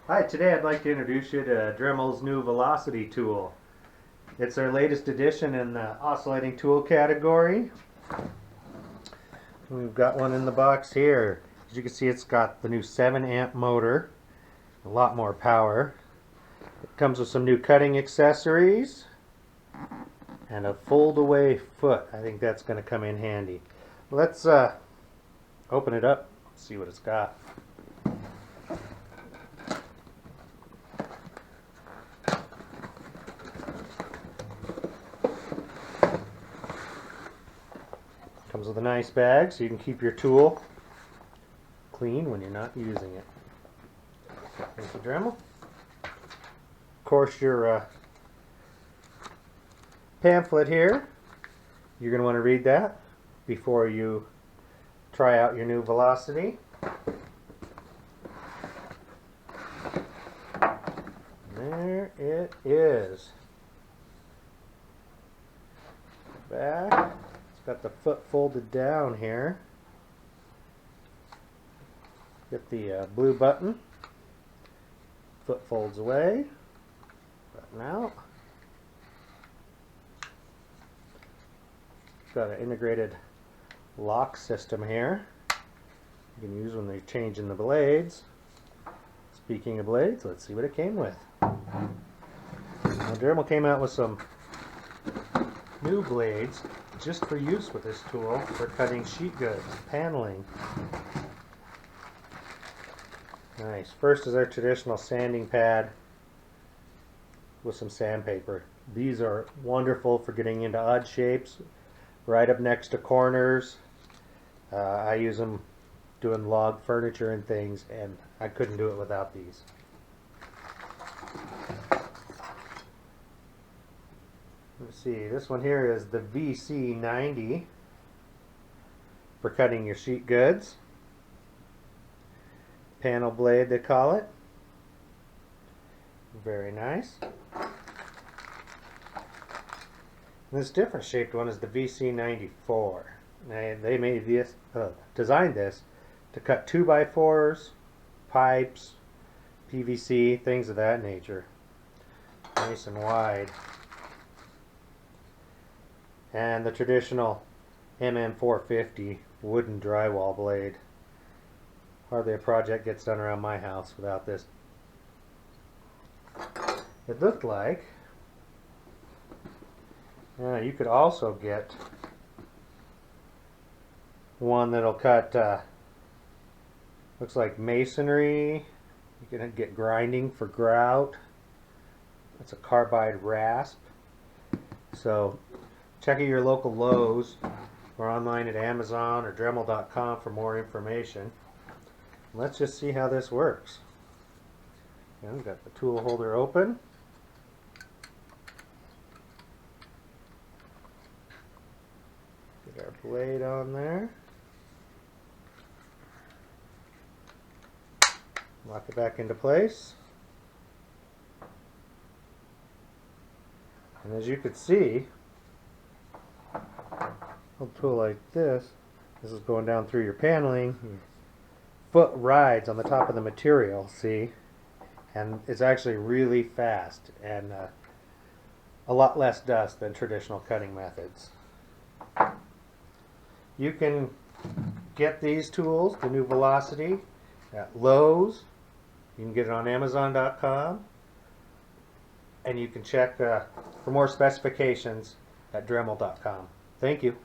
Hi, today I'd like to introduce you to Dremel's new Velocity tool. It's our latest addition in the oscillating tool category. We've got one in the box here. As you can see, it's got the new 7 amp motor, a lot more power. It comes with some new cutting accessories and a fold away foot. I think that's going to come in handy. Let's open it up, see what it's got. Comes with a nice bag so you can keep your tool clean when you're not using it. Here's the Dremel. Of course, your pamphlet here, you're going to want to read that before you try out your new Velocity. There it is. Back. Got the foot folded down here. Get the blue button. Foot folds away. Button out. Got an integrated lock system here. You can use when they're changing the blades. Speaking of blades, let's see what it came with. Now, Dremel came out with some new blades just for use with this tool for cutting sheet goods, paneling. Nice. First is our traditional sanding pad with some sandpaper. These are wonderful for getting into odd shapes, right up next to corners. I use them doing log furniture and things, and I couldn't do it without these. Let's see, this one here is the VC90 for cutting your sheet goods. Panel blade, they call it. Very nice. And this different shaped one is the VC94. They made this, designed this to cut 2x4s, pipes, PVC, things of that nature. Nice and wide. And the traditional MM450 wooden drywall blade. Hardly a project gets done around my house without this. It looked like you could also get one that'll cut, looks like masonry. You can get grinding for grout. It's a carbide rasp. So check out your local Lowe's or online at Amazon or Dremel.com for more information. Let's just see how this works. We've got the tool holder open. Get our blade on there. Lock it back into place. And as you can see, a tool like this is going down through your paneling. Your foot rides on the top of the material, see? And it's actually really fast and a lot less dust than traditional cutting methods. You can get these tools, the new Velocity, at Lowe's. You can get it on Amazon.com. And you can check for more specifications at Dremel.com. Thank you.